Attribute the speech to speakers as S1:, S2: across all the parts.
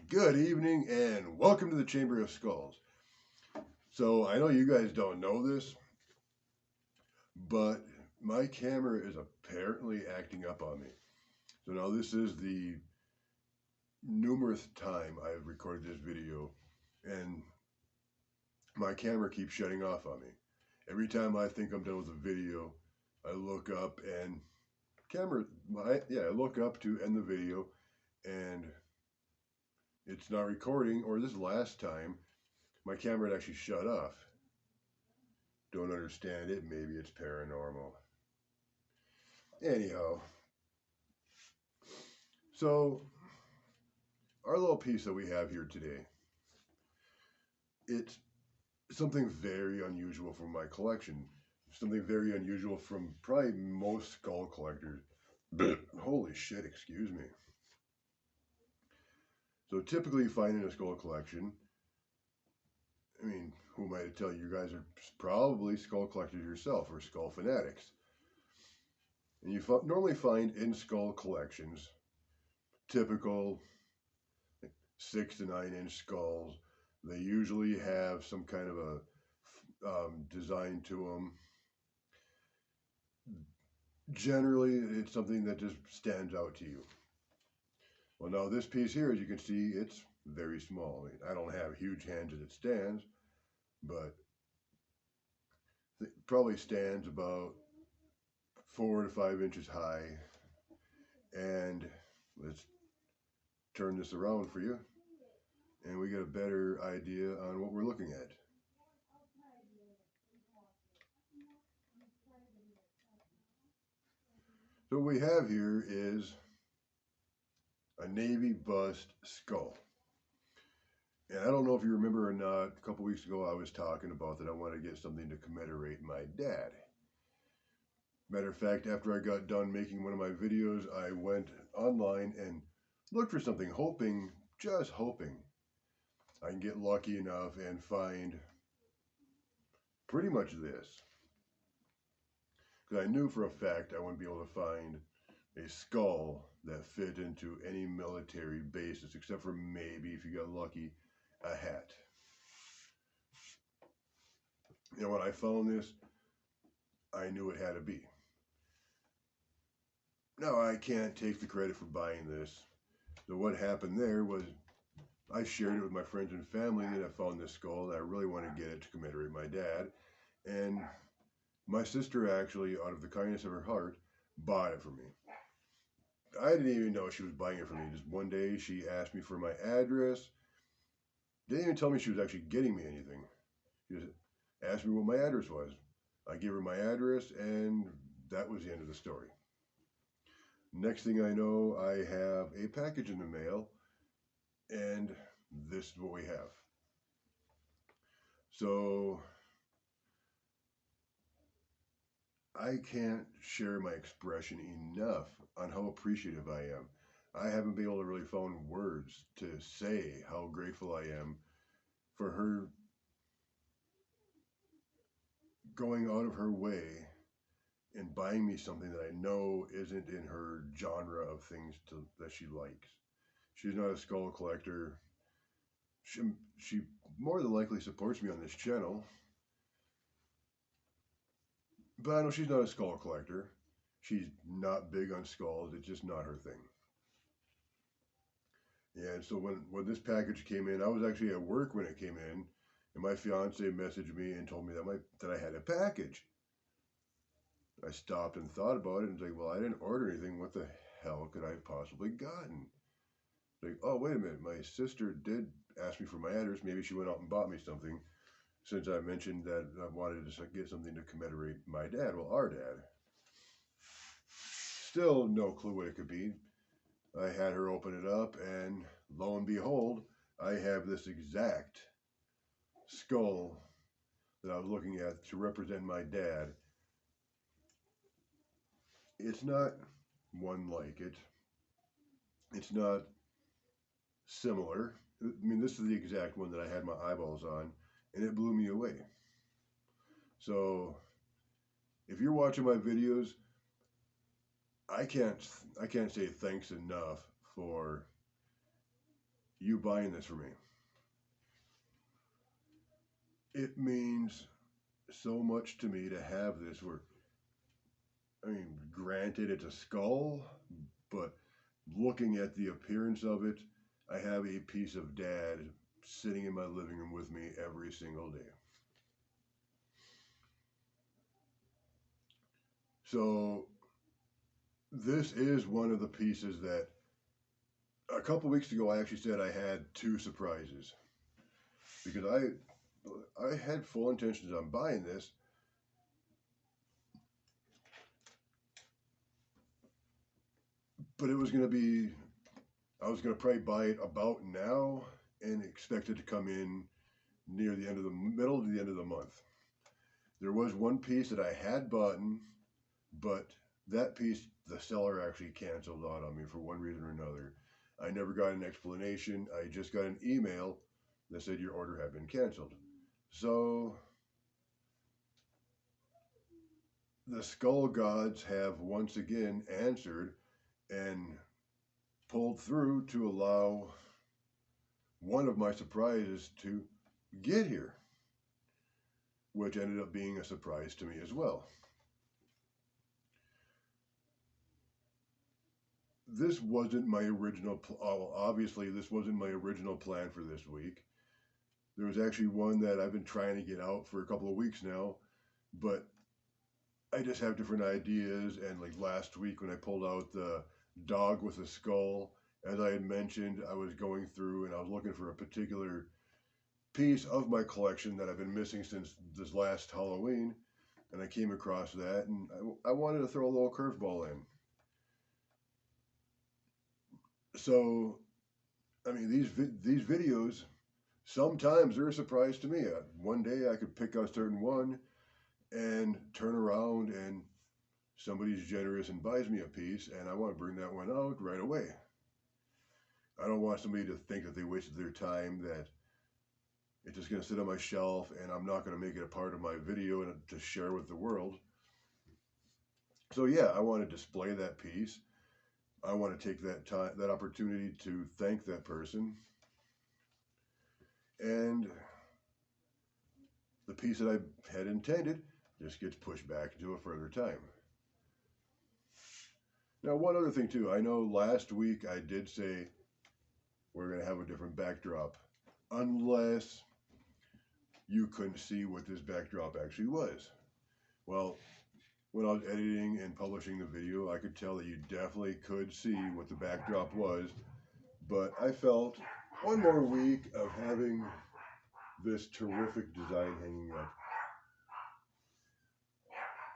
S1: Good evening and welcome to the Chamber of Skulls. So I know you guys don't know this, but my camera is apparently acting up on me. So now this is the numerous time I've recorded this video and my camera keeps shutting off on me. Every time I think I'm done with the video, I look up and I look up to end the video and it's not recording, or this last time my camera had actually shut off. Don't understand it. Maybe it's paranormal. Anyhow, so our little piece that we have here today, it's something very unusual from my collection. Something very unusual from probably most skull collectors. Holy shit, excuse me. So typically you find in a skull collection, I mean, who am I to tell you? You guys are probably skull collectors yourself or skull fanatics. And you normally find in skull collections typical 6 to 9 inch skulls. They usually have some kind of a design to them. Generally, it's something that just stands out to you. Well, now this piece here, as you can see, it's very small. I mean, I don't have huge hands as it stands, but it probably stands about 4 to 5 inches high. And let's turn this around for you, and we get a better idea on what we're looking at. So what we have here is a Navy bust skull. And I don't know if you remember or not, a couple weeks ago I was talking about that I wanted to get something to commemorate my dad. Matter of fact, after I got done making one of my videos, I went online and looked for something, just hoping, I can get lucky enough and find pretty much this. Because I knew for a fact I wouldn't be able to find a skull that fit into any military bases, except for maybe, if you got lucky, a hat. You know, when I found this, I knew it had to be. Now, I can't take the credit for buying this. So what happened there was I shared it with my friends and family that I found this skull and I really wanted to get it to commemorate my dad. And my sister actually, out of the kindness of her heart, bought it for me. I didn't even know she was buying it for me. Just one day she asked me for my address. Didn't even tell me she was actually getting me anything. She just asked me what my address was. I gave her my address and that was the end of the story. Next thing I know, I have a package in the mail and this is what we have. So I can't share my expression enough on how appreciative I am. I haven't been able to really find words to say how grateful I am for her going out of her way and buying me something that I know isn't in her genre of things that she likes. She's not a skull collector. She more than likely supports me on this channel, but I know she's not a skull collector. She's not big on skulls. It's just not her thing. Yeah, and so when this package came in, I was actually at work when it came in, and my fiance messaged me and told me that I had a package. I stopped and thought about it and was like, well, I didn't order anything. What the hell could I have possibly gotten? Like, oh, wait a minute. My sister did ask me for my address. Maybe she went out and bought me something, since I mentioned that I wanted to get something to commemorate my dad. Well, our dad. Still no clue what it could be. I had her open it up, and lo and behold, I have this exact skull that I was looking at to represent my dad. It's not one like it. It's not similar. I mean, this is the exact one that I had my eyeballs on, and it blew me away. So, if you're watching my videos, I can't say thanks enough for you buying this for me. It means so much to me to have this where, I mean, granted it's a skull, but looking at the appearance of it, I have a piece of Dad sitting in my living room with me every single day. So this is one of the pieces that a couple weeks ago I actually said I had 2 surprises, because I had full intentions on buying this, but it was going to be, I was going to probably buy it about now and expect it to come in near the end of the middle to the end of the month. There was one piece that I had bought, but that piece the seller actually canceled on me for one reason or another. I never got an explanation. I just got an email that said your order had been canceled. So the skull gods have once again answered and pulled through to allow one of my surprises to get here, which ended up being a surprise to me as well. This wasn't my original, obviously this wasn't my original plan for this week. There was actually one that I've been trying to get out for a couple of weeks now, but I just have different ideas. And like last week when I pulled out the dog with a skull, as I had mentioned, I was going through and I was looking for a particular piece of my collection that I've been missing since this last Halloween, and I came across that, and I wanted to throw a little curveball in. So, I mean, these videos, sometimes they're a surprise to me. One day I could pick out a certain one and turn around and somebody's generous and buys me a piece, and I want to bring that one out right away. I don't want somebody to think that they wasted their time, that it's just going to sit on my shelf and I'm not going to make it a part of my video and to share with the world. So yeah, I want to display that piece. I want to take that opportunity to thank that person. And the piece that I had intended just gets pushed back into a further time. Now, one other thing too, I know last week I did say we're going to have a different backdrop, unless you couldn't see what this backdrop actually was. Well, when I was editing and publishing the video, I could tell that you definitely could see what the backdrop was, but I felt one more week of having this terrific design hanging up.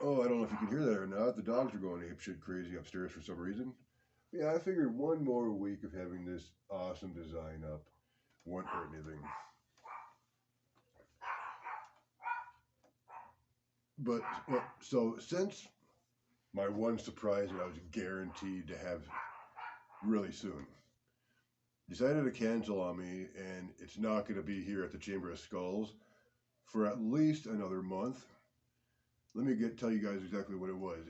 S1: Oh, I don't know if you can hear that or not. The dogs are going apeshit crazy upstairs for some reason. Yeah, I figured one more week of having this awesome design up wouldn't hurt anything. But, well, so since my one surprise that I was guaranteed to have really soon decided to cancel on me, and it's not going to be here at the Chamber of Skulls for at least another month. Let me tell you guys exactly what it was.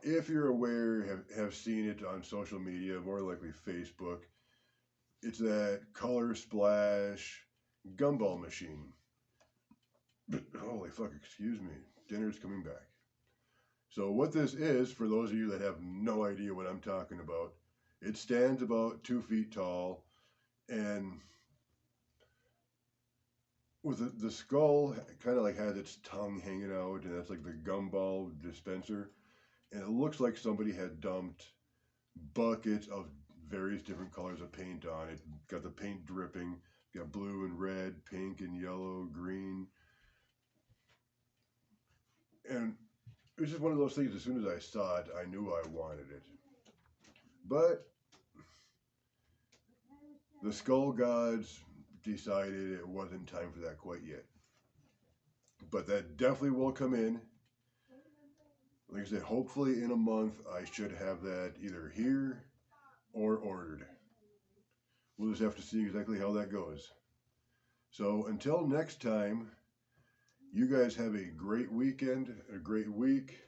S1: If you're aware, have seen it on social media, more likely Facebook, it's that Color Splash gumball machine. Holy fuck, excuse me. Dinner's coming back. So what this is, for those of you that have no idea what I'm talking about, it stands about 2 feet tall, and with the skull kind of like has its tongue hanging out, and that's like the gumball dispenser. And it looks like somebody had dumped buckets of various different colors of paint on it. Got the paint dripping, got blue and red, pink and yellow, green. And it was just one of those things, as soon as I saw it, I knew I wanted it. But the skull gods decided it wasn't time for that quite yet. But that definitely will come in. Like I said, hopefully in a month, I should have that either here or ordered. We'll just have to see exactly how that goes. So until next time, you guys have a great weekend, a great week.